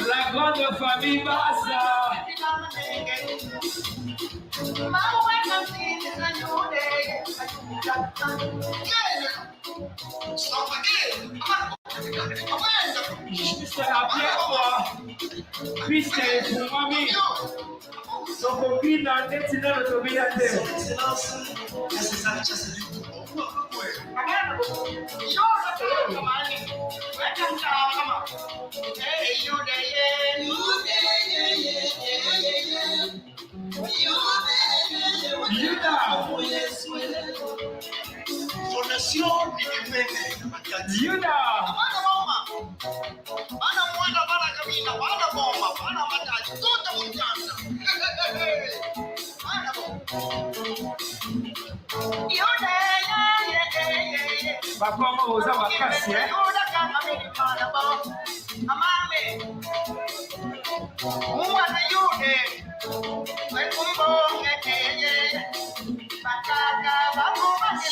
La grande famille Bassa. Juste la première fois, puisque pour mamie, son copine a été dans l'autobiateur. Papa, on va vous casser, hein?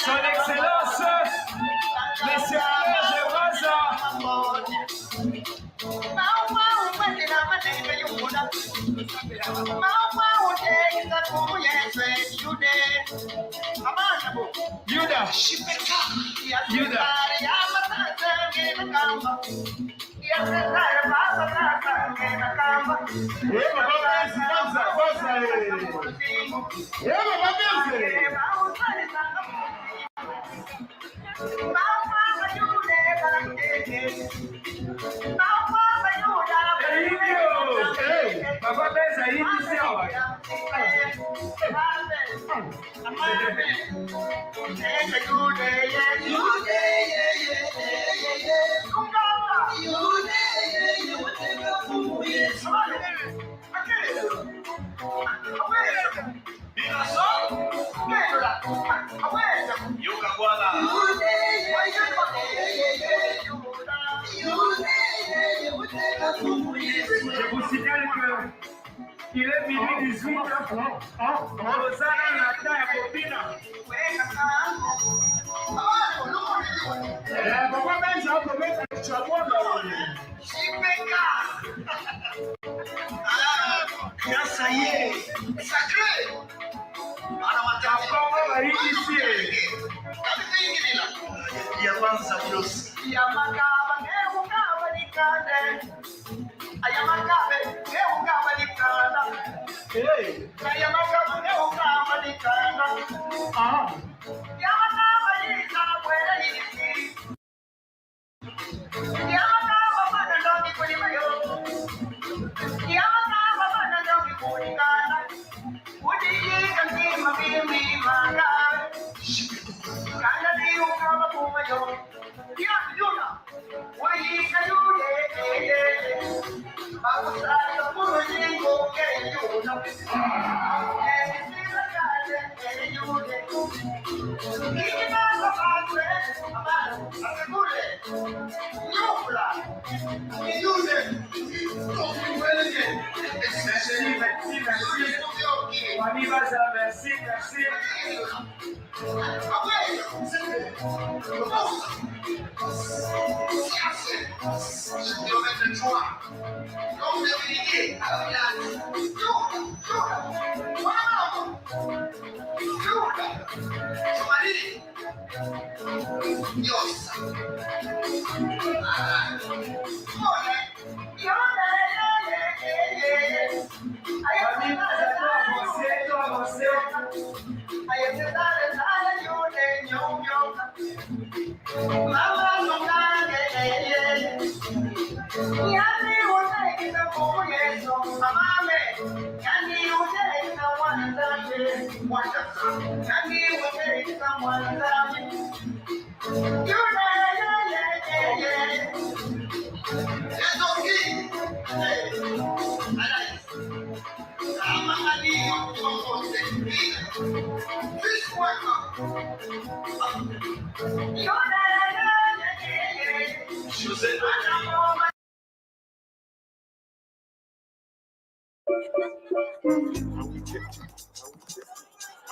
Son Excellence, Il est minuit 18. Rosanna Nata et Bobina. Papa Ben, j'ai un problème avec le chapeau. Ça y est. Sacré.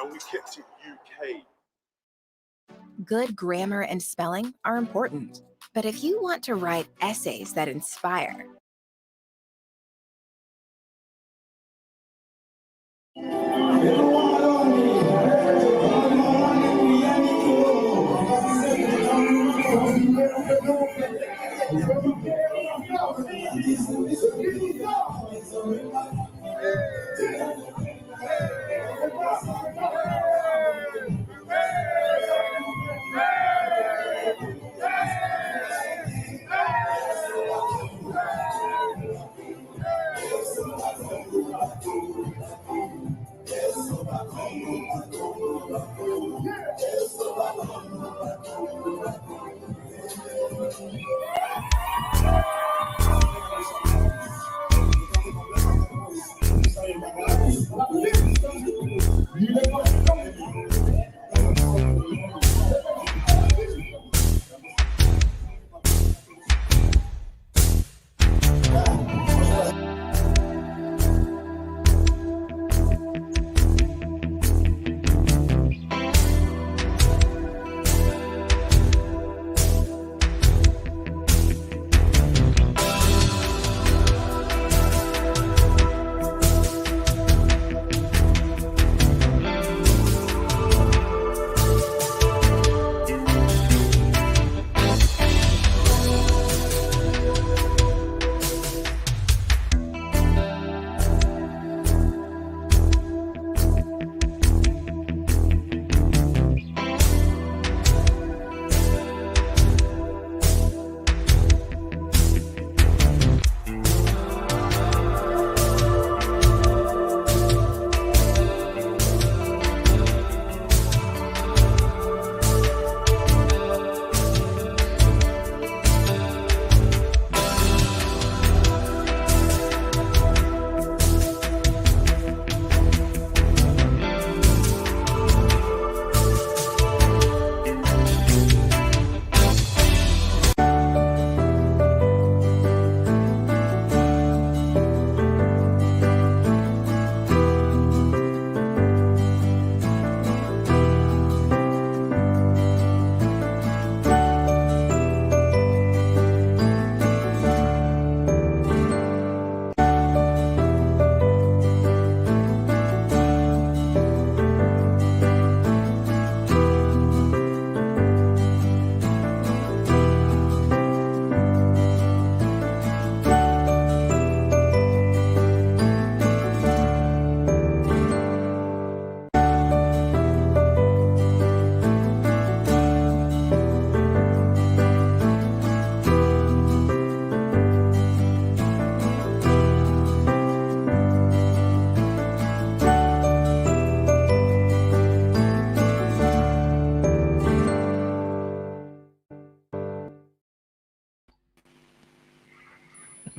And we kept it UK. Good grammar and spelling are important, but if you want to write essays that inspire,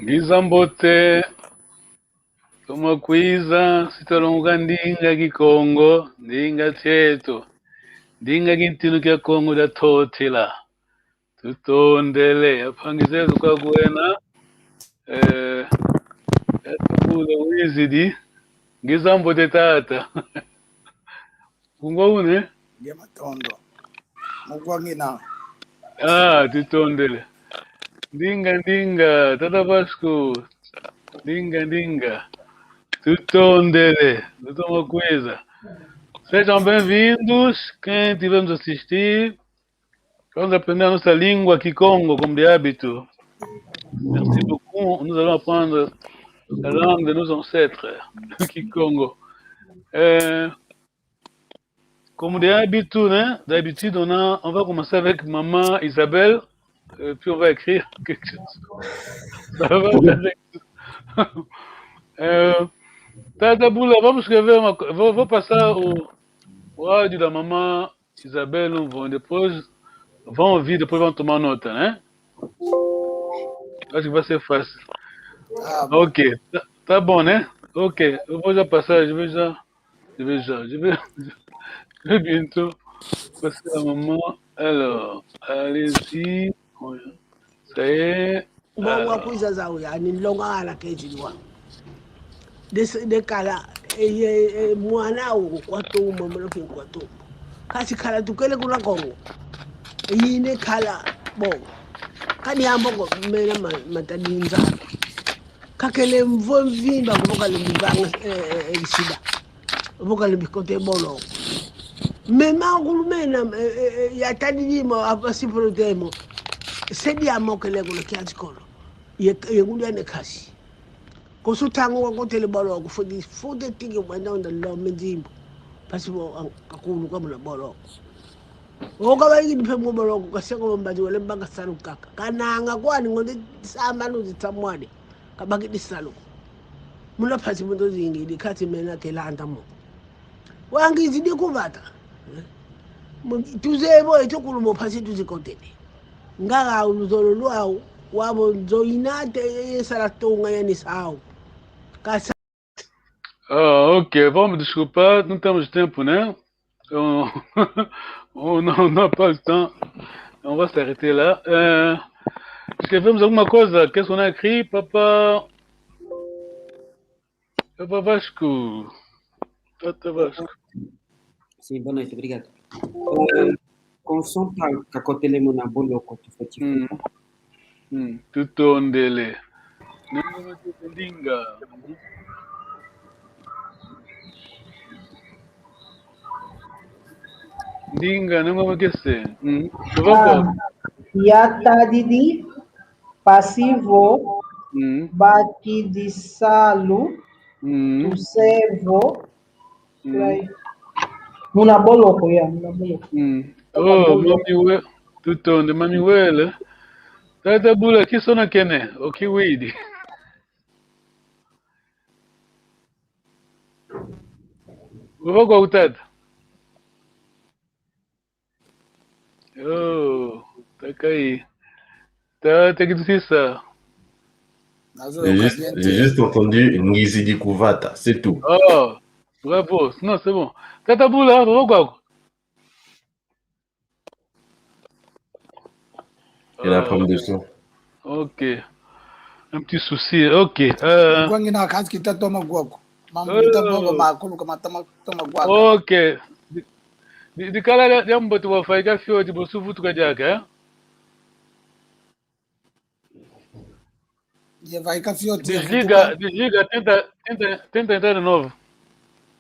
Ngizambote Tomakwiza sitalonga ndinga kikongo ndinga cheto ndinga kintinu kya kongo da totela tutondele apangizezo kwa kuena kula wizidi ngizambote tata kungwaune Matondo. Mugwangina. tutondele ndinga tata Vasco ndinga tutondele Tomakwiza. Sejam bem-vindos, quem tivemos a assistir. Vamos aprender a nossa língua Kikongo, como de hábito. Merci beaucoup. Nous allons apprendre la langue de nos ancêtres, le Kikongo. Comme de hábito, né? D'habitude, on va commencer avec maman Isabelle, puis on va écrire quelque chose. Ça va direct. Tata Boula, vamos escrever vou passar o áudio da mamãe Isabelle, depois vão ouvir, depois vão tomar nota, né? Acho que vai ser fácil. Ok, tá bom, né? Ok, eu vou já passar, je vais bientôt passer à maman. Alors, allez-y. Ça y est. Mbongwa kuzaza uyani nilongala kejilwa. De kala mwana wo kwato mamalo ke kwato. Kasi kala tukele kuna kongo. Yine kala bo. Kani ambo ko mena matadinza. Kakele mvimba kuboka limbanga sida. Kuboka limbikote bolo. Mema kulumena ya tadilimo apasipro demo. Sedi amokele kuna kiatikolo. Yegulia ne kasi. Kosu tango wa kote le bolo fude tiki mwenda onda lo menzimbo. Pasipo kakulu kama na bolo. Oka waigi nipe mwa bolo kaseko mbaji wale mbanga salu kaka. Kananga kwani ngonde samanu zitamwade. Kabaki di salu. Mula pasi mndo zingi di kati mena ke landa mo. Wangi zidi kuvata. Tuzebo etokulu mo pasi tuzikotene. Ngaga uluzolo luau. Wabo zoinate saratonga yani sao. Kasa. Ok, vamos me desculpar, não temos tempo, né? On n'a pas le temps. On va s'arrêter là. Escrevemos alguma coisa? Qu'est-ce qu'on a écrit, Papa Vasco? Tata Vasco. Sim, boa noite, obrigado. Com som para cacotelemo na bolha ou Tutondele. Ndinga. Ndinga, não vamos esquecer. Yatadidi, passivo, bakidisalo, tusevo, munaboloko ya, munaboloko. Mami, tutonde, mami wele. Tata Bula, que sona kene, o que widi? Vou com o tata. Oh, tá caí. Tá, tem que dizer ça. J'ai juste entendu Ngizidi Kuvata, c'est tout. Oh, bravo. Non, c'est bon. Tata Bula, vou com Il y a un problème de son. Ok. Un petit souci. Ok. Gwangina kazi kitatoma gwako. Mamuta bogo makulu kama toma gwako. Ok. Di kala jambo tu wafaika fio di bosufu tukajaka. Vai ka fio Desliga, tenta entrar de novo.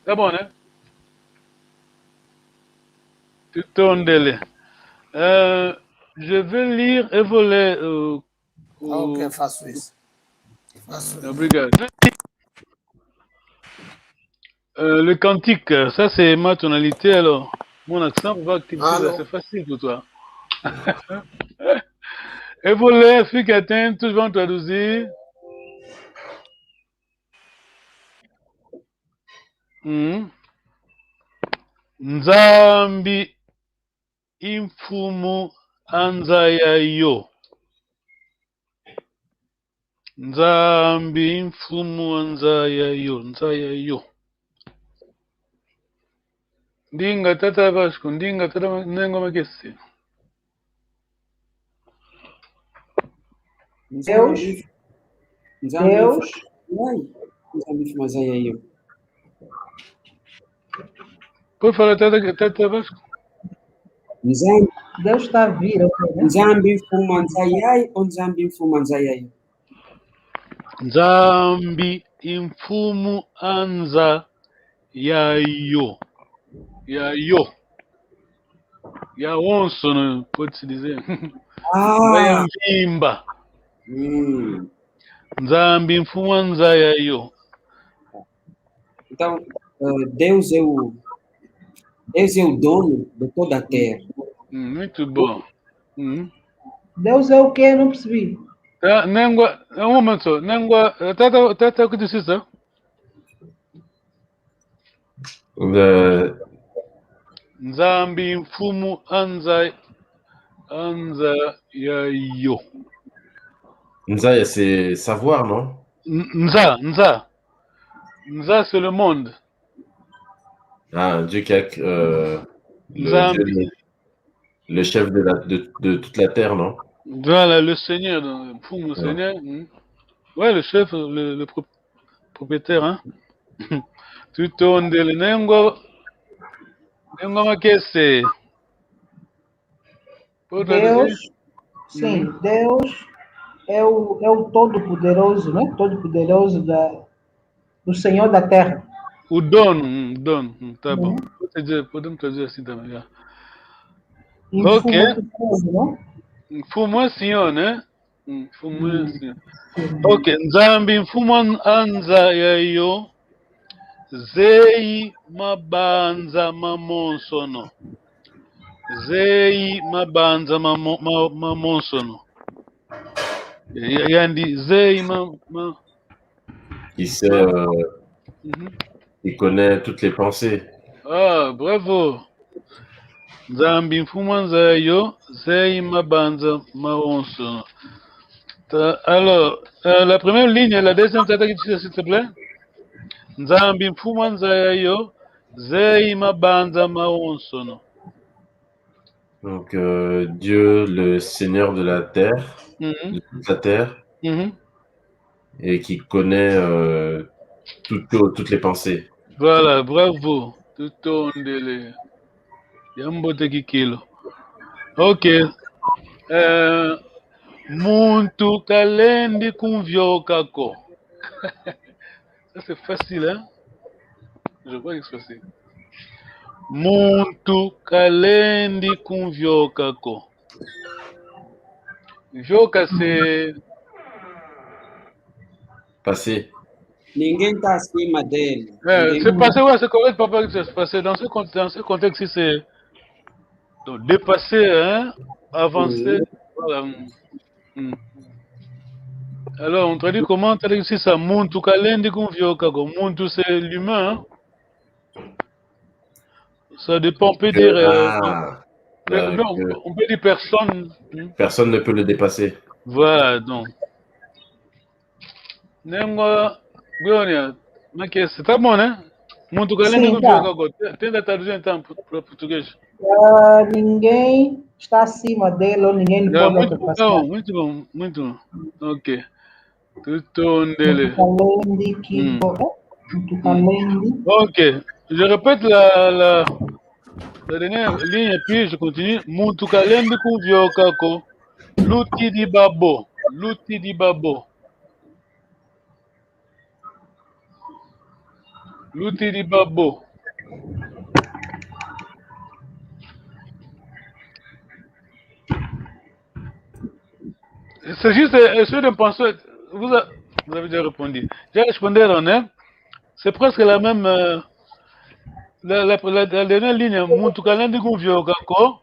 Tá bom, né? Tutondele. Je vais lire et vous ler. Ok, faço isso. Obrigado. Le cantique, ça c'est ma tonalité, alors mon accent va activer, c'est facile pour toi. Et vous ler, fique atteint, tous vont traduire. Nzambi imfumu anza yayo. Nzambi mfumu wa nzayayo. Ndinga tata Vasco, ndinga tata nengo makesi. Deus. Deus. Nzambi mfumu wa nzayayo. Pode falar tata Vasco? Deus está a vir. Nzambi mfumu wa nzayayo ou Nzambi mfumu wa nzayayo? Nzambi mfumu anza yayo. Yayo. Ya onso, né? Pode-se dizer. Ah! Mvimba. Nzambi mfumu anza yayo. Então, Deus é o dono de toda a terra. Muito bom. Deus é o quê? Não percebi. Nengua, um momento só. Nengua, tata o que disse isso? Nzambi mfumu anza yayo. Nzaya, c'est savoir, non? Nza, c'est le monde. Ah, Dieu qui a le chef de toute la terre, non? Voilà, le Seigneur, le Seigneur. Ouais, le chef, le propriétaire, hein. Tout on de nengo makese. Deus, sim, Deus é o Todo-Poderoso, né? Todo-Poderoso do Senhor da Terra. O dono, tá bom. Podemos trazer assim também, já. Ok. Mfumu senhor, né? Mfumu senhor. Ok, Nzambi mfumu anza yayo. Zei mabanza mamonsono. Zei mabanza mamonsono. Yandi zei Il sait, il connaît toutes les pensées. Ah, bravo. Nzambi mfumu anza yayo. Zei mabanza mamonsono. Alors, la première ligne et la deuxième, s'il te plaît. Nzambi mfumu anza yayo. Zei mabanza maonsono. Donc, Dieu, le Seigneur de la terre, de toute la terre, et qui connaît toutes les pensées. Voilà, bravo. Tout on délai. Yambote kikilo. Ok. Muntu kalendi kunvyoka ko. Ça c'est facile, hein? Je crois que c'est facile. Muntu kalendi kunvyoka ko. Vyoka c'est Passé. Ninguém está acima dele. C'est passé, ouais, c'est correct, papa, que c'est passé. Dans ce contexte, c'est dépasser, hein? Avancer. Voilà. Alors, on traduit comment? On traduit ici ça. Muntu kalendi kunvyoka ko. Muntu c'est l'humain, hein? Ça dépend, on peut dire. Non, on peut dire personne. Personne ne peut le dépasser. Voilà, donc. Nengo, Glória, c'est tá bom, né? Muntu kalendi kunvyoka ko. Tenta traduzir então para português. Ninguém está acima dele ou ninguém pode ultrapassar. Não, muito bom, muito bom. Ok. Tudo dele. Ok. Je répète la dernière ligne et puis je continue. Muntu kalendi kunvyoka ko. Luti di babo. Luti di babo. Luti di babo. C'est juste, essayez de penser. Vous avez déjà répondu. J'ai répondu en un. C'est presque la même. La dernière ligne. Muntu kalendi kunvyoka ko.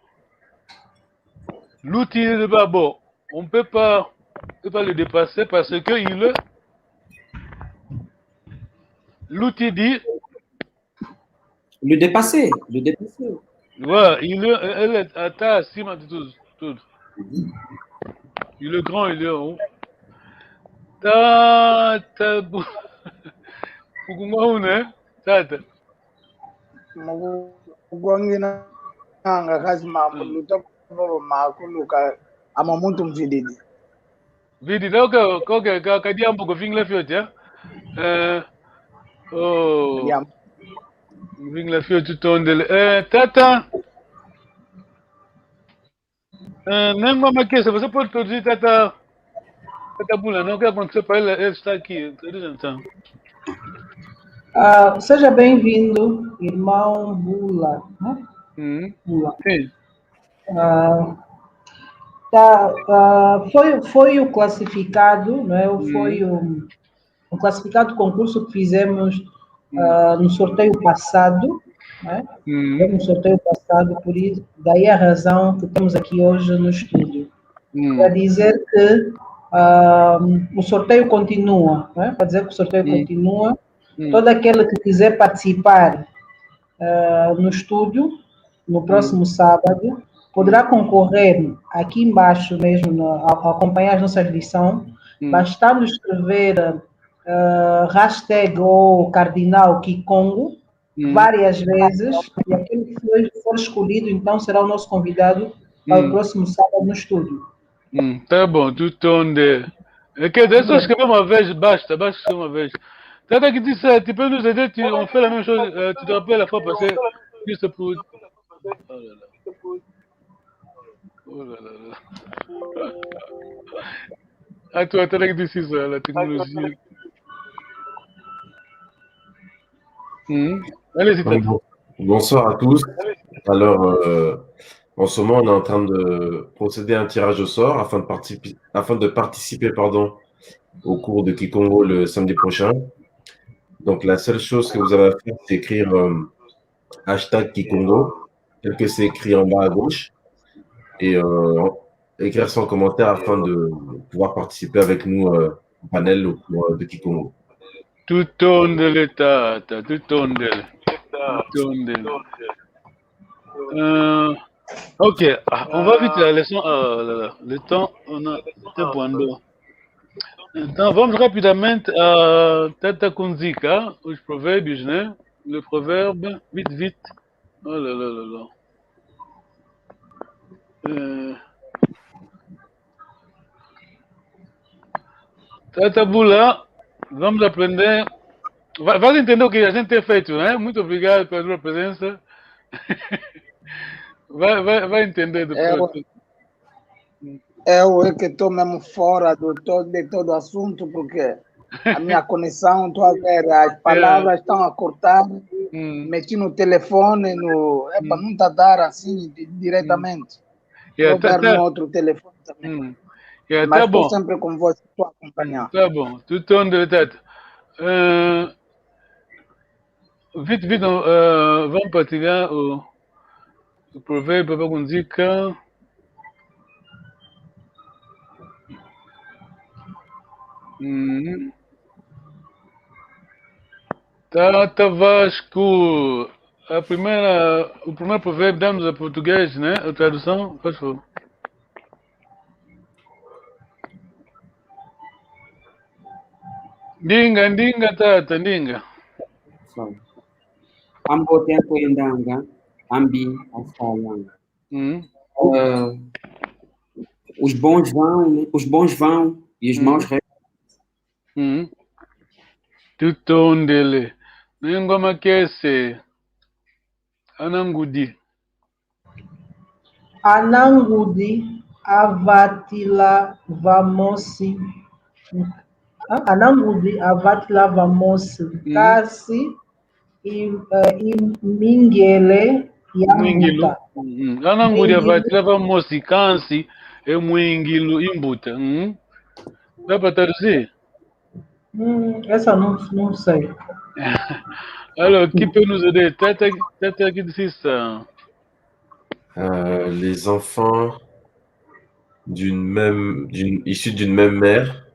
L'outil de babo. On ne peut pas le dépasser parce que l'outil dit. Le dépasser. Voilà, elle est à ta acima de tout. Il est grand, il est haut. Tata Ukumahune, Tata. Mugwangina anga kazi mamuluta baba makuluka ama muntu mvididi. Vidi doka koke kadiambo ko vingla fiot oh. Vingla fiot tondele. Tata. Nengo makesa, você pode produzir Tata Bula, não quer acontecer para ela está aqui. Seja bem-vindo, irmão Bula. Né? Bula. Sim. Foi o classificado, né? Foi o classificado concurso que fizemos no sorteio passado, né? No sorteio passado, por isso, daí a razão que temos aqui hoje no estúdio. Para dizer que o sorteio continua, né? Para dizer que o sorteio continua. Todo aquele que quiser participar no estúdio, no próximo sábado, poderá concorrer aqui embaixo mesmo, ao acompanhar as nossas lições, bastando escrever hashtag ou cardinal Kikongo várias vezes, e aquele que for escolhido, então, será o nosso convidado para o próximo sábado no estúdio. Tá bom, tu onde? Quer dizer, só escrever uma vez, basta escrever uma vez. Tata qui dit ça, tu peux nous aider, on fait la même chose, tu te rappelles la fois passée, juste pour... Oh là là. Oh là là là. Ah, toi, Tata qui dit ça, la technologie. Allez-y, Tata. Bonsoir à tous. Alors, en ce moment, on est en train de procéder à un tirage au sort afin de participer au cours de Kikongo le samedi prochain. Donc, la seule chose que vous avez à faire, c'est écrire hashtag Kikongo, tel que c'est écrit en bas à gauche, et écrire son commentaire afin de pouvoir participer avec nous au panel au cours de Kikongo. Tout ondele, Tata, tout ondele. Ok, on va vite la leçon. Oh là là, le temps, on a 2.2. Então, vamos rapidamente a Tata Kunzika, os provérbios, né? Le proverbe, vite. Oh là là là là. Tata Bula, vamos aprender. Vai entender o que a gente tem feito, né? Muito obrigado pela sua presença. Vai entender depois. Eu é que estou mesmo fora de todo o assunto, porque a minha conexão, estou a ver, as palavras estão a cortar, meti no telefone, não está a dar assim diretamente. Vou ver no outro telefone também. Mas estou sempre com você, estou a acompanhar. Tá bom, tudo onde Tata. Vite, vamos partilhar o provérbio para Kunzika. Tata Vasco, o primeiro provérbio damos a português, né? A tradução, faz favor. Ndinga, Tata, ndinga. Ambo tempo endanga, ambi afalanga. Os bons vão e os maus restam. Tutondele. Nengoma kese. Anangudi. Anangudi avatila vamosi. Anangudi avatila vamosi. Kasi imingele yambuta. Anangudi avatila vamosi. Kasi imingele imbuta. Dá para traduzir? Essa não sei. Alors, qui peut nous aider? Tata qui dit ça. Les enfants issus d'une même mère.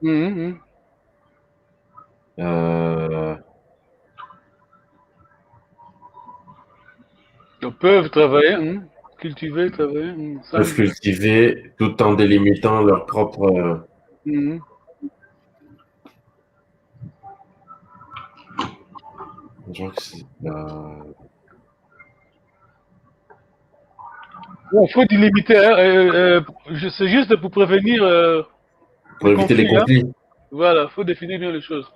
Peuvent travailler, cultiver, travailler. Peuvent cultiver tout en délimitant leur propre Je crois que c'est... Bon, faut délimiter, hein, c'est juste pour prévenir pour éviter les conflits. Hein. Voilà, faut définir bien les choses.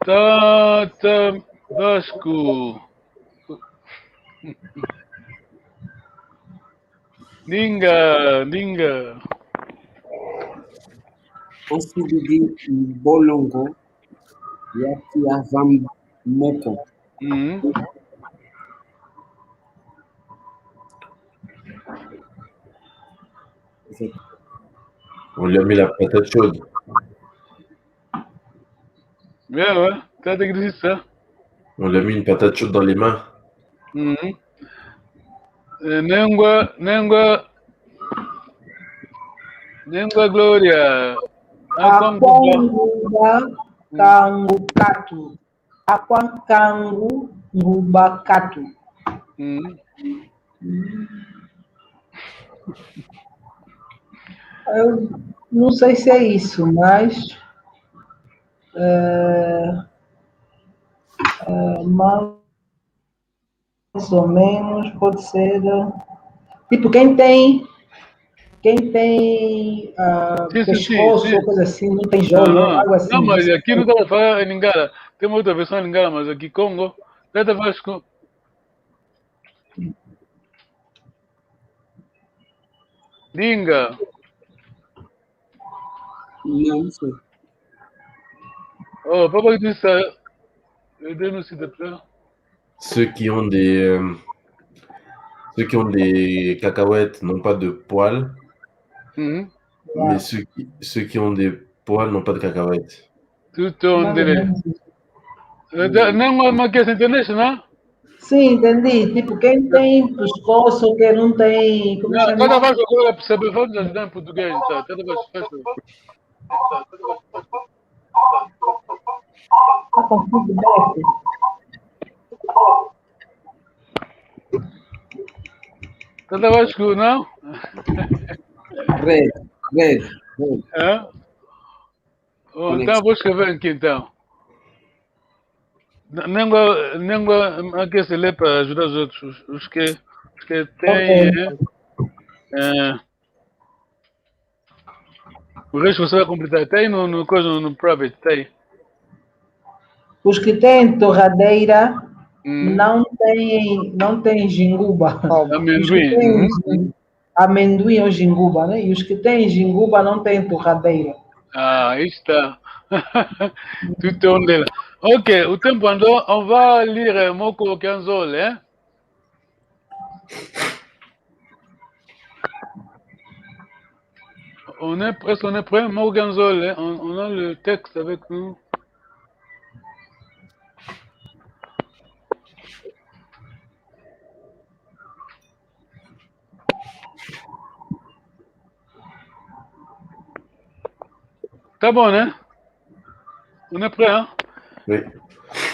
Tata Vasco. Ninga. Ensuite, Bolongo, Yaki Avam Moko. On lui a mis la patate chaude. Ouais, ça existe ça. On lui a mis une patate chaude dans les mains. Nengwa Gloria. Akwanguba kangu katu. Akwankangu nguba katu. Eu não sei se é isso, mas mais ou menos pode ser tipo quem tem pescoço ou coisa assim, não tem joelho, algo assim. Não, mas aqui não dá para falar em Lingala. Tem uma outra versão em Lingala, mas aqui Congo, Tata Vasco. Linga. Non, c'est... Oh, papa dit ça. Aidez-nous s'il te plaît. Ceux qui ont des cacahuètes n'ont pas de poils, mais ceux qui ont des poils n'ont pas de cacahuètes. Tout on dirait. Não é uma questão internacional? Sim, entendi. Tipo, quem tem pescoço, quem não tem... Como chama? Cada vez que eu percebo, vamos ajudar em português. Tá? Cada vez que faz. Tá confuso, Beto? Cada vez que não? Red. É? Oh, então vou escrever aqui então. Nenhuma aqui se lê para ajudar os outros. Os que têm. O resto você vai completar. Tem no private, tem. Os que têm torradeira não tem jinguba. Amendoim. Amendoim ou jinguba, né? E os que têm jinguba não têm torradeira. Ah, aí está. Tout on est là. Ok, o tempo andou. On va lire Moko Kanzol, hein? On est prêt, Moko Kanzol, hein? On a le texte avec nous. Tá bom, né? On est prêt, hein? Oui.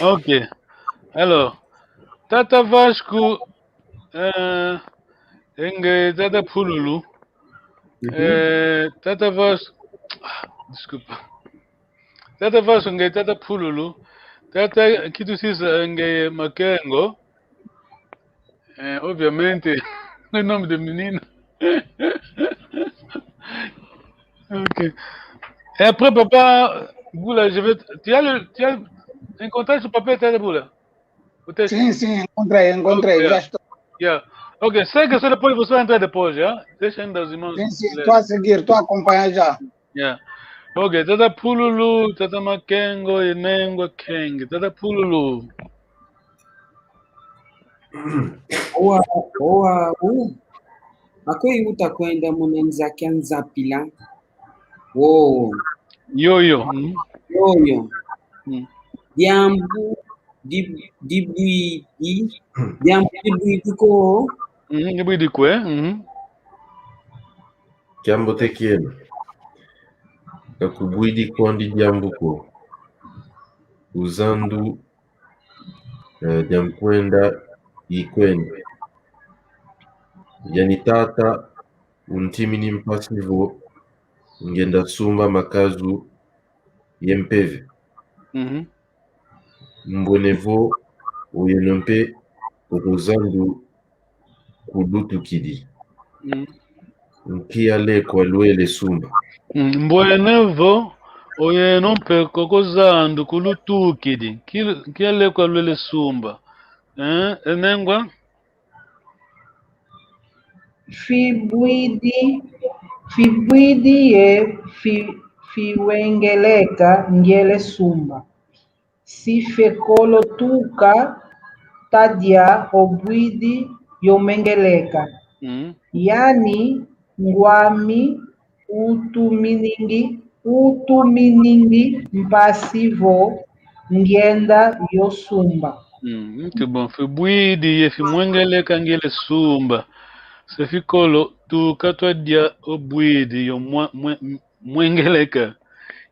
Ok. Alors, Tata Vasco, Tata Pululu, Tata Vasco, desculpa. Tata Vasco, Tata Pululu, Tata Kitusisa, Makengo, obviamente, o nome do menino. Ok. Et après, papa, Boula, tu as encontré ce papier, Tata Boula? Sim, encontrei, já estou. Yeah. Ok, segue só depois, você vai entrar depois, já? Deixa ainda os irmãos. Sim, estou a seguir, estou a acompanhar já. Yeah. Ok, Tata Pululu, Tata Makengo, Inengwa Keng, Tata Pululu. Akwai utakwenda munenza kyanza pila. Wow. Yo. Diambu dibuidi ko. Dibuidi ko, Kiambo tekieno. Kakubuidi kondi diambu ko. Uzandu diamkwenda ikweni. Yani tata untimini mpasivo ngenda sumba makazu yempeve. Mbwenevo uyenompe uruzandu kulutu kidi. Nkiale kwa luele sumba. Mbwenevo uyenompe kokozandu kulutu kidi. Nkiale kwa luele sumba. Enengwa? Fibwidi ye fiwengeleka ngele sumba. Si fekolo tuka tadia obwidi yomengeleka. Yani ngwami utuminingi mpasivo ngenda yosumba. Muito bom. Fibwidi ye fimwengeleka ngele sumba. Se ficolo tu katwadia obwidi yo mwengeleka.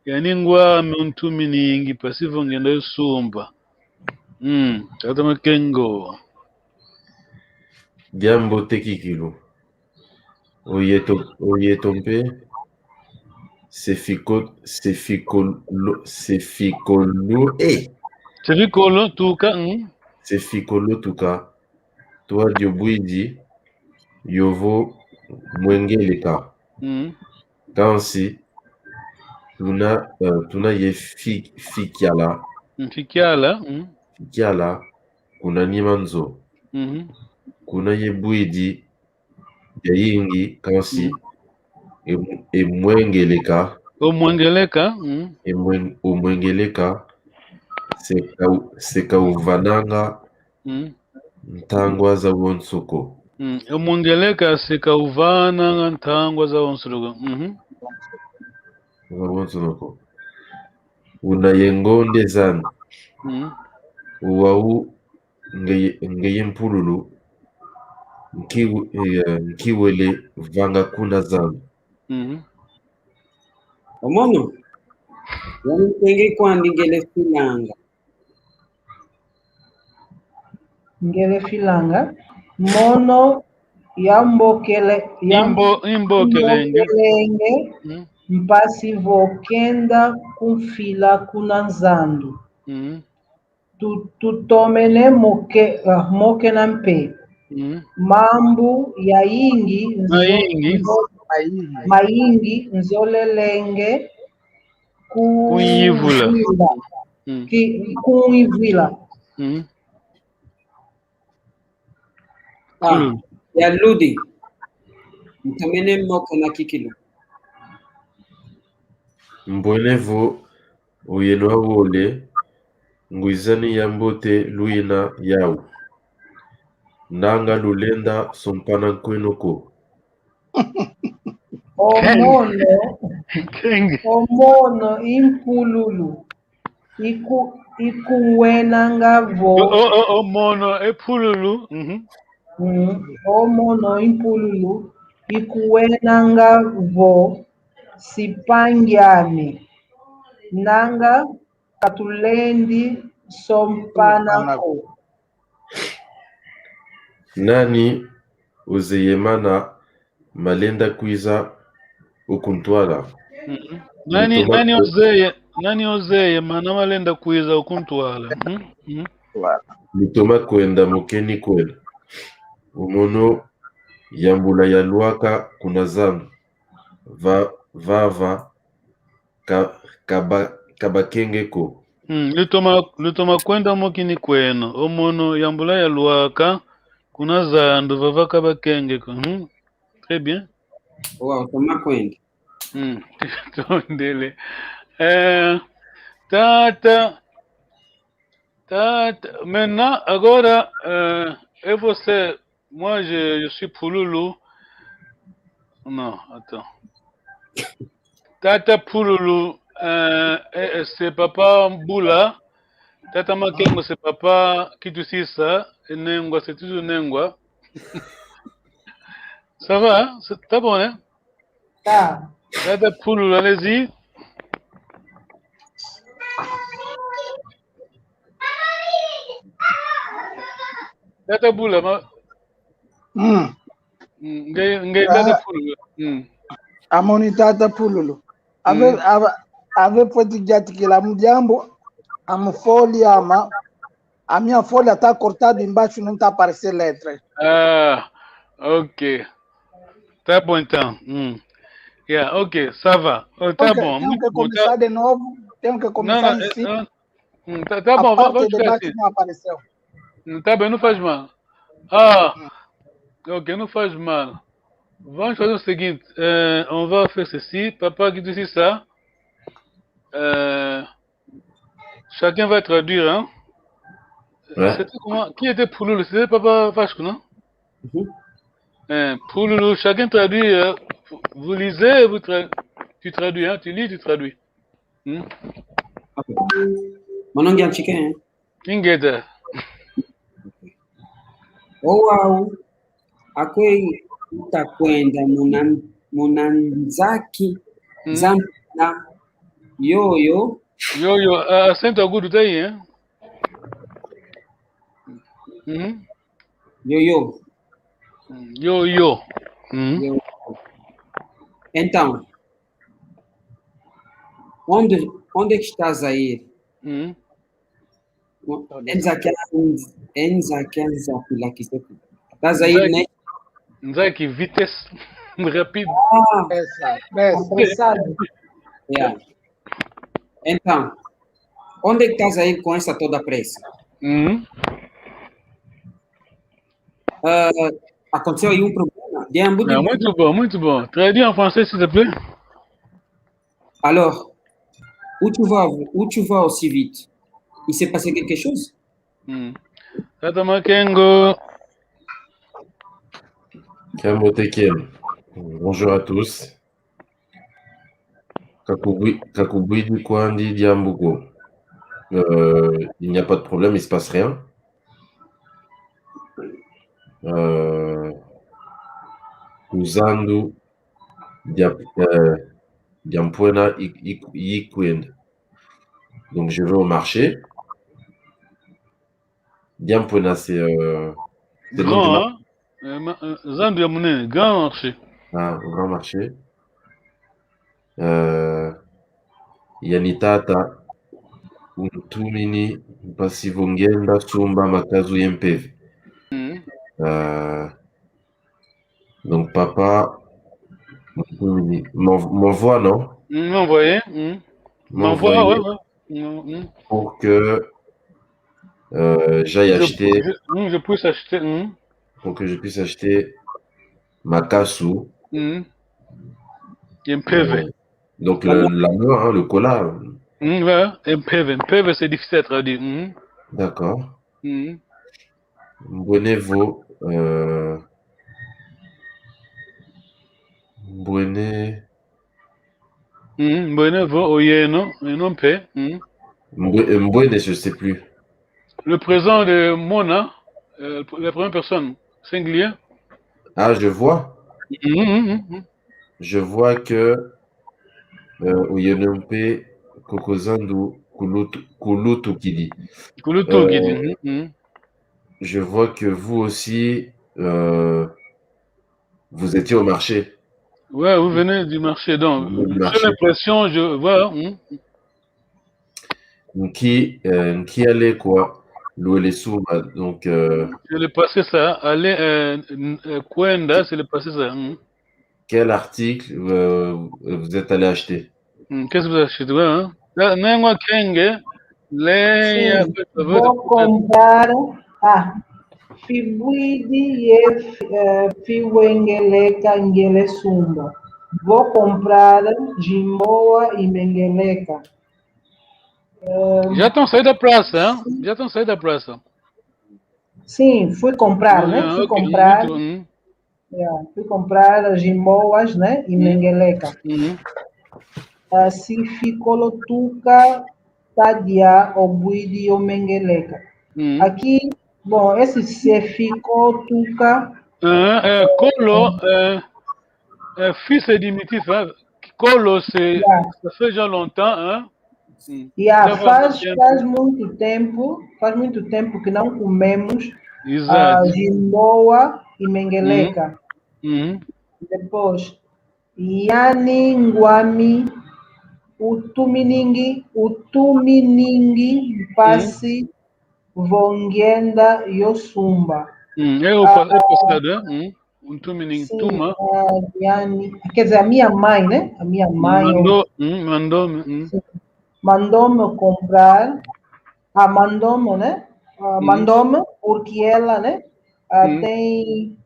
Yani ngwami untuminingi pasivo ngenda yosumba. Tata makengo. Diambo tekikilo. Oyetompe se ficolo tuka toa diobwidi yovo mwengeleka. Kansi tuna ye fikiala. Fikiala kuna nimanzo. Kuna ye bwidi ya yingi kansi emwengeleka. Omwengeleka seka uvananga ntangwa za wonsoko. Omwengeleka seka uvananga ntangwa za wonsoko. Wonsoko. Unayengonde zan. Uwau ngeye mpululu. Nkiwele vanga kuna zan. Omono. Yanitenge kwa ngele filanga. Ngele filanga. Mono imbokelenge. Mpasivo kenda kumfila kuna nzandu. Tutomene moke na mpe. Mambu ya ingi mayingi nzolelenge kuivila. Ya ludi. Mtamene moke na kikilo. Mbwenevo uyenwa wole nguizani ya mbote luina yau. Nanga lulenda sompana kwenoko. Omono impululu ikuwenanga vo. Omono epululu. Omono impululu ikuwenanga vo sipangyane. Nanga katulendi sompanako. Nani uzeyemana malenda kuiza ukuntwala. Nani ozeye mana malenda kuiza ukuntwala. Mitoma kwenda mokeni kwenda. Umono yambula ya luaka kuna zamu. Vava kabakengeko. Lutoma kwenda mokini kweno. Omono yambula ya luaka kuna zandu vava kabakengeko. Très bien. Wow, toma kwenda. Tondele. Tata. Maintenant, agora, et você, moi je suis Pululu. Non, attends. Tata Pululu, c'est papa Mbula. Tata Makengo, c'est papa Kitusisa. Et Nengwa, c'est toujours Nengwa. Ça va, hein? T'as bon, hein? Tata Pululu, allez-y. Tata Bula, Amoni Tata Pululu. ave foi tijatikila mjambo amfolha a minha folha está cortada embaixo, não está aparecendo letra. Ah, ok. Tá bom então. Yeah, ok, ça va. Oh, tá bom. Tenho que começar de novo. Tenho que começar em cima. Tá bom, a parte vamos de ficar baixo assim. não apareceu. Tá bem, não faz mal. Ah, ok, não faz mal. Vamos fazer o seguinte. On va faire ceci. Papa qui dit ça. Chacun va traduire, hein? Ouais. C'était comment? Qui était Pouloulou? C'était Papa Vasco, non? Pouloulou, chacun traduit. Vous lisez, tu traduis, hein? Tu lis, tu traduis. Okay. Manongea mchike, hein? Ingeda. Wow. Akwe utakwenda munanzaki zampuna yoyo. Yoyo, Saint-Agoudou tá aí, hein? Yoyo. Yoyo. Então, onde é que estás a ir? Estás a ir, né? Nzaki, vitesse rapide. Apressado. Yeah. Então, onde é que estás a ir com essa toda pressa? Aconteceu aí um problema. Muito bom, muito bom. Traduis en français, s'il te plaît. Alors, où tu vas aussi vite? Il s'est passé quelque chose? Bonjour à tous. Kakubidi Kwandi Diambugo. Il n'y a pas de problème, il ne se passe rien. Uzandu Diampuena Yikwend. Donc je vais au marché. Diampuena, c'est le grand, Zandu Yamoune, grand marché. Ah, grand marché. Yanitata Untumini Pasivongenda Sumba Makazu Yempev. Donc papa m'envoie, non? M'envoyer. M'envoie, ouais. Pour que j'aille acheter. Je puisse acheter. Pour que je puisse acheter Makasu. Yempev. Donc la main, hein, le cola. Yempev, c'est difficile à traduire. D'accord. Mbonevo. Mbonevo, Oyeno, non pe. Mbwene, je ne sais plus. Le présent de Mona, la première personne, singulier. Ah, je vois. Je vois que Oyenompe Kokozandu Kulutu Kidi. Kulutu Kidi. Je vois que vous aussi, vous étiez au marché. Ouais, vous venez du marché. Donc, j'ai l'impression, je vois. Qui allait quoi? Louer les sous. Donc. C'est le passé ça. Aller Kwenda, c'est le passé ça. Quel article vous êtes allé acheter? Qu'est-ce que vous achetez? Nengwa Kenge. Vou comprar. Fibwidi ye Fiwengeleka Ngele Sumba. Vou comprar Jimboa e Mengeleka. Já estão saindo da praça, hein? Já estão saindo da praça. Sim, fui comprar, né? Fui comprar. Fui comprar Jimboas, né? E Mengeleka. Assim ficou Lotuca, Tadia, Obuidi e Mengeleka. Aqui. Bom, esse se ficou Tuca. Colo, fils et diminutif, hein? Colo, c'est. Ça fait déjà longtemps, hein? Faz muito tempo que não comemos Jimboa e Mengeleka. Depois, Yani Nguami utuminingi mpasi vongenda yosumba. É o passado, né? Tuminingi, Sim, tuma. quer dizer, a minha mãe, né? A minha mãe mandou-me comprar, mandou-me, né? Mandou-me porque ela, né? Tem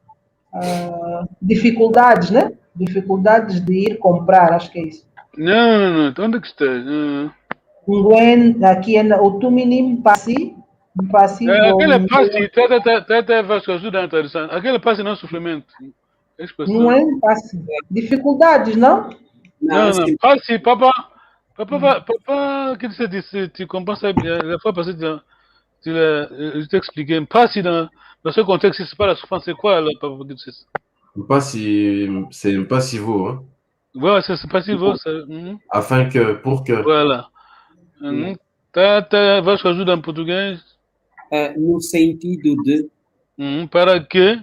dificuldades, né? Dificuldades de ir comprar, acho que é isso. Não, onde que está? Aqui o tuminim passi Aquele passe, até Vasco ajuda na tradução. Aquele passe não é sofrimento. Não é passe. Dificuldades, não? Não, passe, papa, que você disse, tu compensa, la fois passée, je t'ai expliqué, passe dans ce contexte, c'est pas la souffrance, c'est quoi, là, papa, que tu sais? C'est un passivot, hein. Ouais, c'est passivot, ça. Afin que, pour que. Voilà. Vasco ajuda em português? No sentido de. Para que.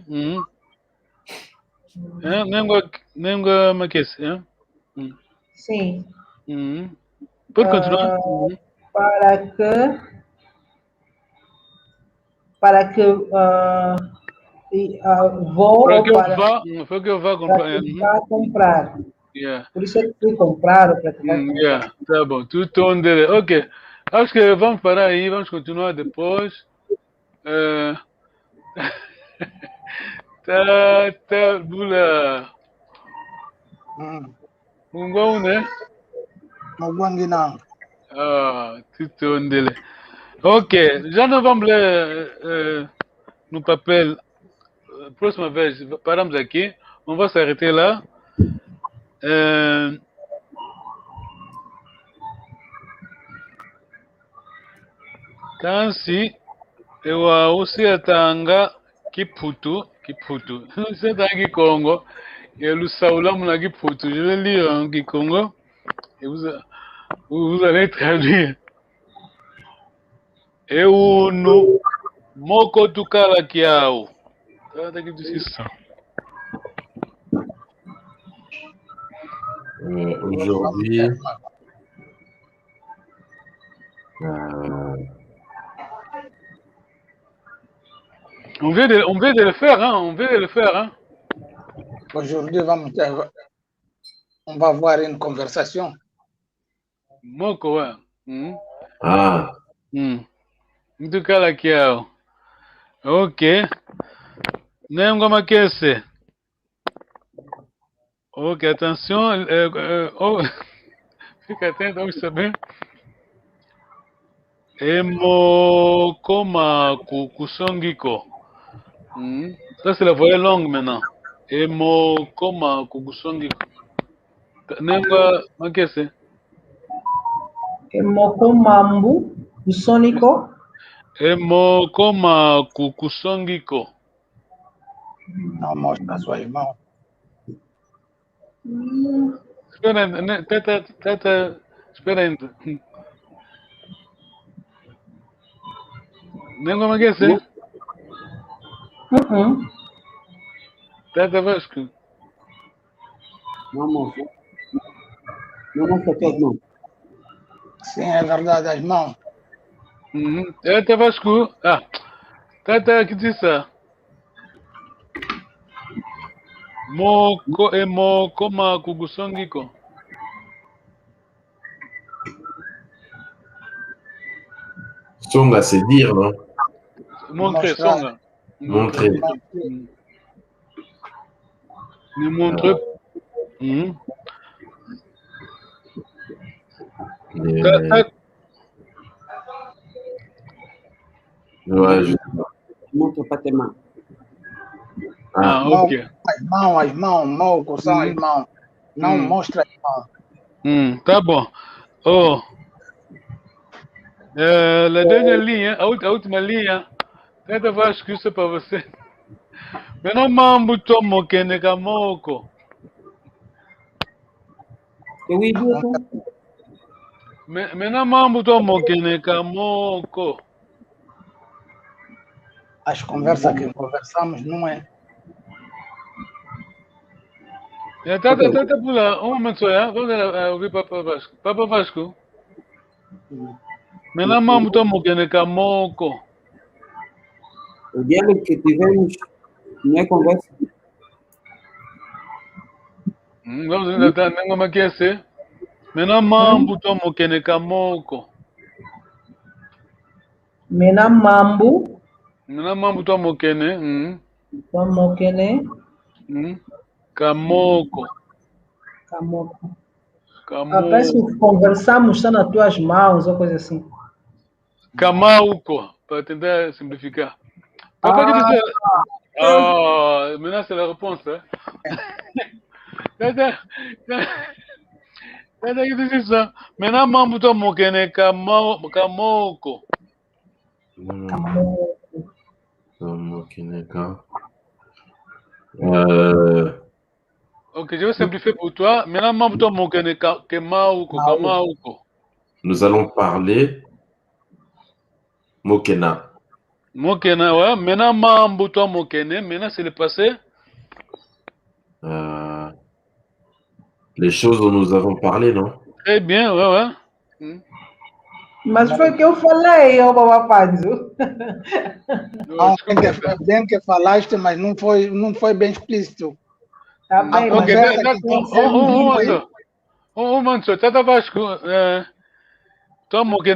Língua maquece, hein? Sim. Pode continuar? Para que vou para que eu vá comprar. Comprar. Yeah. Por isso é que fui comprar. Tá bom. Ok. Acho que vamos parar aí, vamos continuar depois. Tá, Bula. Mungão, né? Mungão, tudo onde. Ok, já não vamos ler no papel. Próxima vez, paramos aqui. On va s'arrêter là. Kansi, ewa usiatanga kiputu. Usiatanga Congo. Et le saoulam na kiputu. Je vais lire en Kikongo. Et vous allez traduire. Eunu moko tukala kiao. Aujourd'hui, on vient de le faire, hein. Aujourd'hui, on va avoir une conversation. Moko, ouais. Tukala kiao. Ok. Nengoma kese. Ok, attention. Fica atento, vamos saber. Emokoma kusongiko. Ça, c'est la voyelle longue maintenant. Emokoma kusongiko. Nengoma kese. Emokomambu kusoniko. Emokoma kusongiko. Não mostra sua irmã. Espera ainda. Nem como é que é ser? Tata Vasco. Não mostra. Não mostra tuas mãos. Sim, é verdade, as mãos. Tata Vasco. Tata, que disse isso? Mokoma kusongiko. Songa, c'est dire, non? Montrer, songa. Montrer. Nous montrer. Ouais, je... Montre pas tes mains. Ok. As mãos, moco são as mãos. Não mostra as mãos. Tá bom. La dernière ligne, a última linha, tenta Vasco, isso é para você. Mena mambo tomo kene kamoko. Mena mambo tomo kene kamoko. As conversas que conversamos não é. Tata pula, un momento só, vamos ouvir Papa Vasco. Papa Vasco. Mena mambo tomo kene kamoko. O diálogo que tivemos não é conversa. Vamos ainda estar nem como é ser. Mena mambo tomo kene kamoko. Mena mambo. Mena mambo tomo kene. Tomo kene. Kamoko. Camoko. Parece que conversamos, está nas tuas mãos ou coisa assim. Camauco, para tentar simplificar. Papa que dizer. Maintenant c'est la réponse. Tata que dizer ça. Maintenant mambo tomo kene kamoko. Tomo kene Ok, je vais simplifier pour toi. Maintenant, mambo mokene kamauko. Nous allons parler Mokena. Mokena, ouais. Maintenant, mambo mokene. Maintenant, c'est le passé. Les choses dont nous avons parlé, non? Très bien, ouais. Mas foi que eu falei, ô Babapanzo. Bem que falaste, mas não foi bem explícito. Tá bem, mas Manso, Tata Vasco, tomo que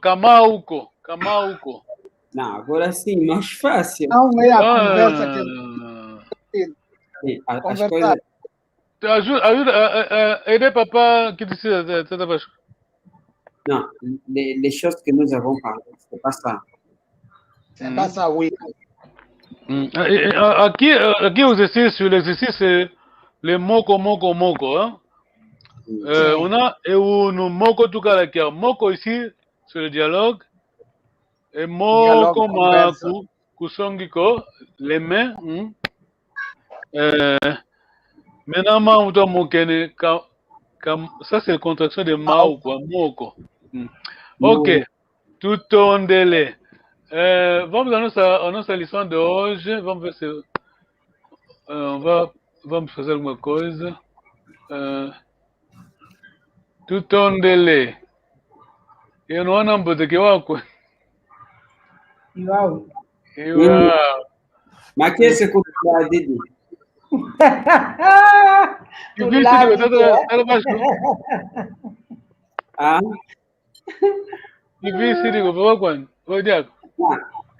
Camauco. Não, agora sim, mais fácil. Não é a conversa que... As coisas... Ajuda, aider papa qui disse Tata Vasco. Non, les choses que nous avons parlé, c'est pas ça. C'est pas ça, oui. Aqui l'exercice, c'est le moko, hein. On a un moko tout cas là, moko ici, c'est le dialogue. Et moko maku, kusongiko, les mains. Maintenant, ça c'est la contraction de mao, quoi, moko. Ok, tout en délai. Vamos à nossa lição de hoje. Vamos ver se vamos fazer alguma coisa. Tout en délai. Eu não ando por aqui, Uau. Mas que esse cultura Didi?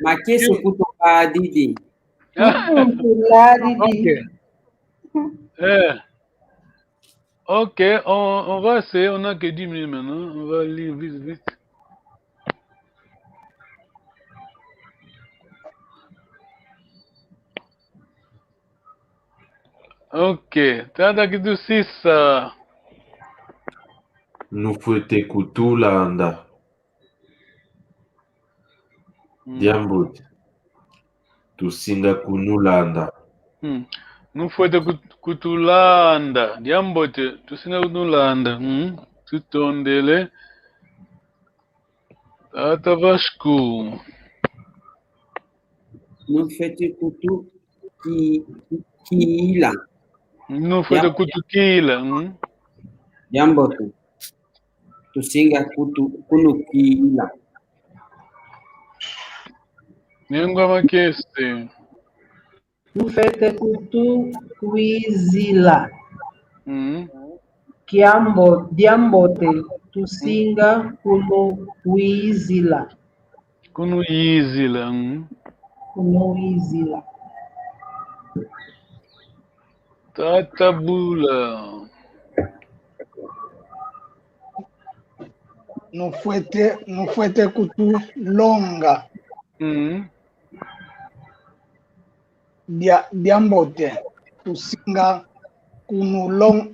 Mas que esse cultura Didi? Ok, on va essayer. On n'a que 10 minutes maintenant. On va lire vite. Ok, tata que tu sisa. Nous fouete kutulanda. Diambut. Tu singa kunulanda. Nous fouete kutulanda. Diambut. Tu singa kunulanda. Tu tondele. Tata Vasco. Nous fouete kutu Kila. Não foi da Kutukila. Jambotu. Tu singa Kunukila. Nenhuma questão. Tu fete kutu kuizila. Diambote. Tu singa kuizila. Kunuizila. Kunuizila. Tatabula. Não foi ter cultura longa. Diambote. Tu singa kunulonga.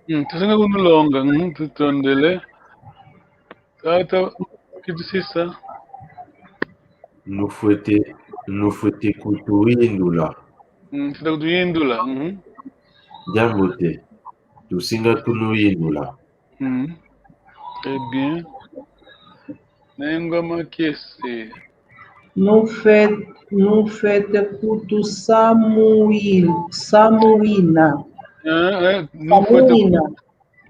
Tu singa kunulonga. Tu tondele. Tata, que disse ça? Nous fouete kutuindula. C'est donc du Indula. Diambote. Tu singa kunuindula. Très bien. Nenhuma questão. Não fete kutu Samuina. Não fete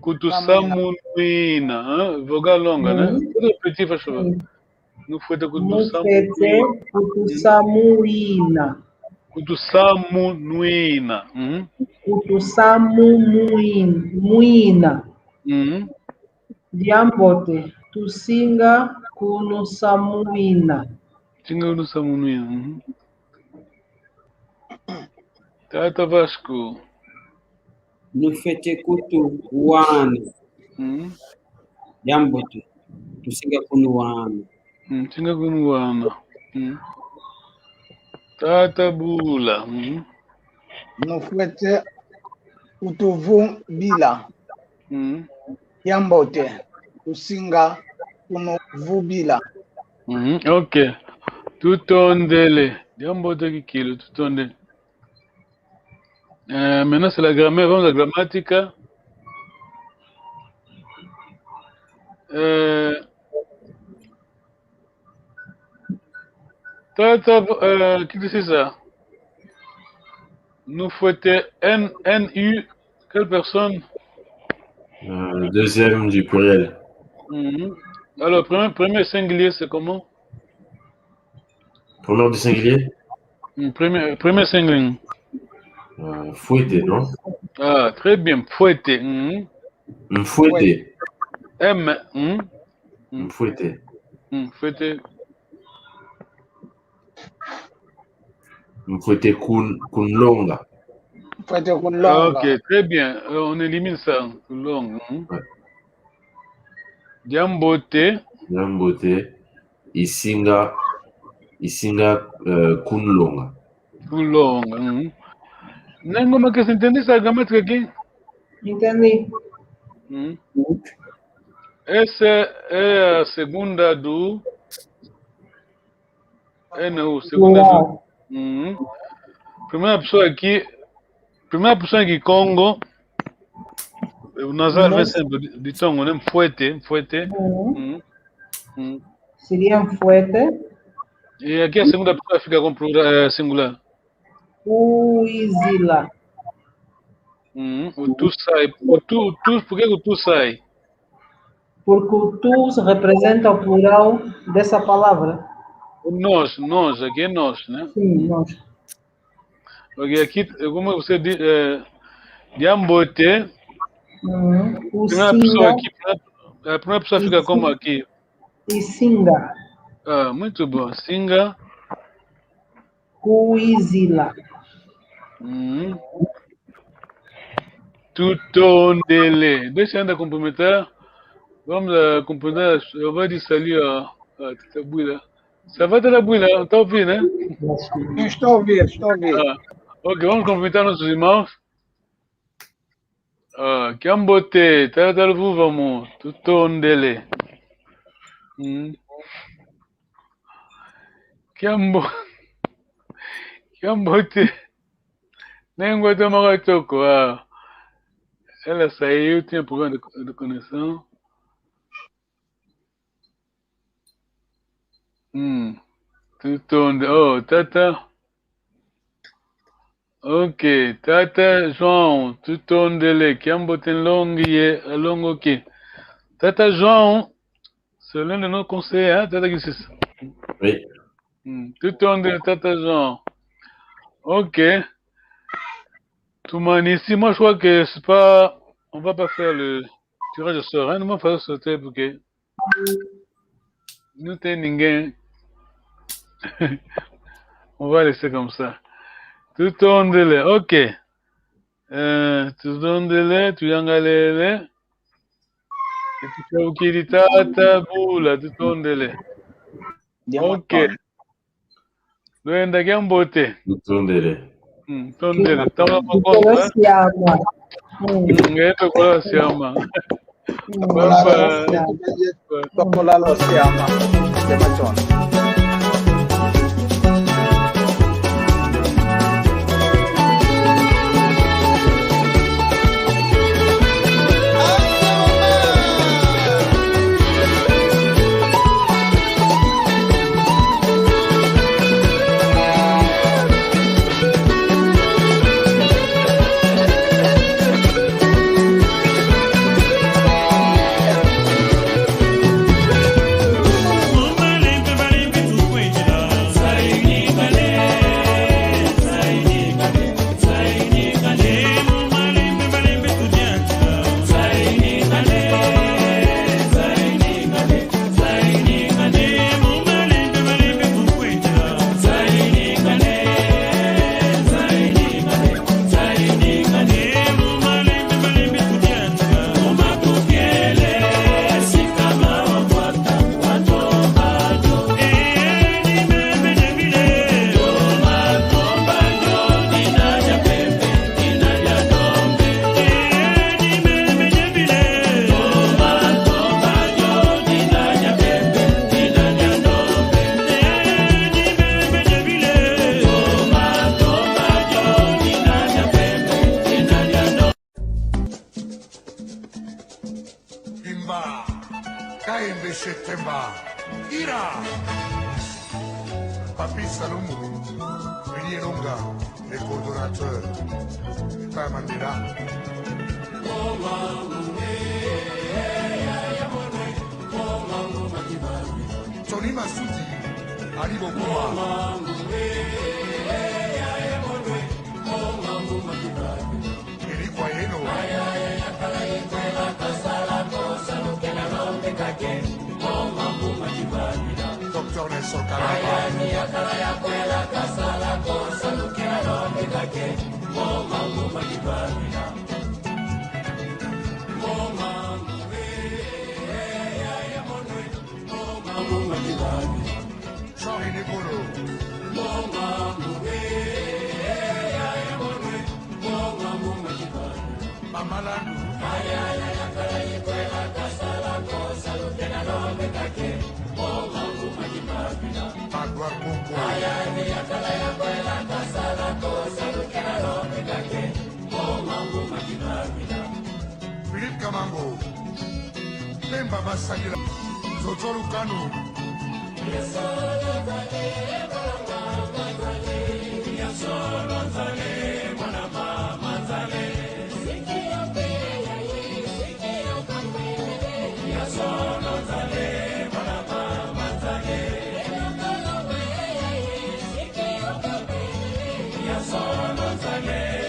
kutu Samuina. Vogal longa, né? Pode repetir, faz favor. Não fete kutu Samuina. Kutu Samuina. Kutu Samuina. Diambote. Tusinga kuno Samuina. Singa kuno Samuina. Tata Vasco. No fete kutu wana. Diambote. Tusinga kuno wana. Singa kuno wana. Tata Bula. No fete kutuvu bila. Yambote. Tusinga kuno vubila. Ok. Tutondele. Yambote kikilo. Tutondele. Maintenant, c'est la grammaire. Vamos à la grammatica. Tata, qui dit ça? Nous fouettons NU. Quelle personne? Le deuxième du pluriel. Alors, premier singulier, c'est comment? Premier du singulier? Premier singulier. Fouetter, non? Ah, très bien. Fouetter. Fouetter. M. Fouetter. Fouetter. Fouetter kun longa. Fouetter kun longa. Ok, très bien. On élimine ça. Kun longa. Diambote. Diambote. Isinga kun longa. Kun longa. Nengo que você entende essa gramática aqui? Entendi. Essa é a segunda do... não, segunda do... Primeira pessoa aqui Congo, o Nazar vem sempre de Tongo, né? Fuete. Seria um fuete. E aqui a segunda pessoa fica com plural, singular. Uizila. O tu sai. Por que o tu sai? Porque o tu representa o plural dessa palavra. Nós, aqui é nós, né? Sim, nós. Porque aqui, como você diz, Diambote, a primeira pessoa fica como aqui? E Singa. Ah, muito bom. Singa. Uizila. Tutondele. Deixa eu ainda complementar. Vamos a complementar. Eu vou dizer ali, ó. Tata Buila. Ça va, Tata Buila? Está ouvindo, né? Estou a ouvir. Ok, vamos complementar nossos irmãos. Kiambote. Tata Vuvamo. Tutondele. Kiambote. Nem guardou uma toco. Ela saiu, tinha problema de conexão. Oh, Tata. Ok, Tata João, Tutondele, Kiambote longo aqui. Tata João, c'est l'un de nos conseillers, hein, Tata Gissis? Oui. Tutondele, Tata João. Ok. Toumani, ici, moi je crois que c'est pas. On va pas faire le tirage au sort, hein? Nous allons faire sauter parce que nous t'es ninguém. On va laisser comme ça. Tutondele, ok. Tutondele, tuyangalele. Et tu fais ukiri bula, tutondele. Ok. Doenda Kiambote. Tutondele. Tutondele. Tava com conta. Tokola siama. Tokola lo siama. Temba, Ira, Papi Salomou, Willy Longa, les coordonnateurs, Père Mandela. Tony Massoudi, Ali Bokuma. Eric Wayeno. Docteur Nelson Kalaba. Charlie Nicolo. Mamalando. Magua Congo. Philippe Kamango. Pemba Masagila. Zozoru Kanu. Yes,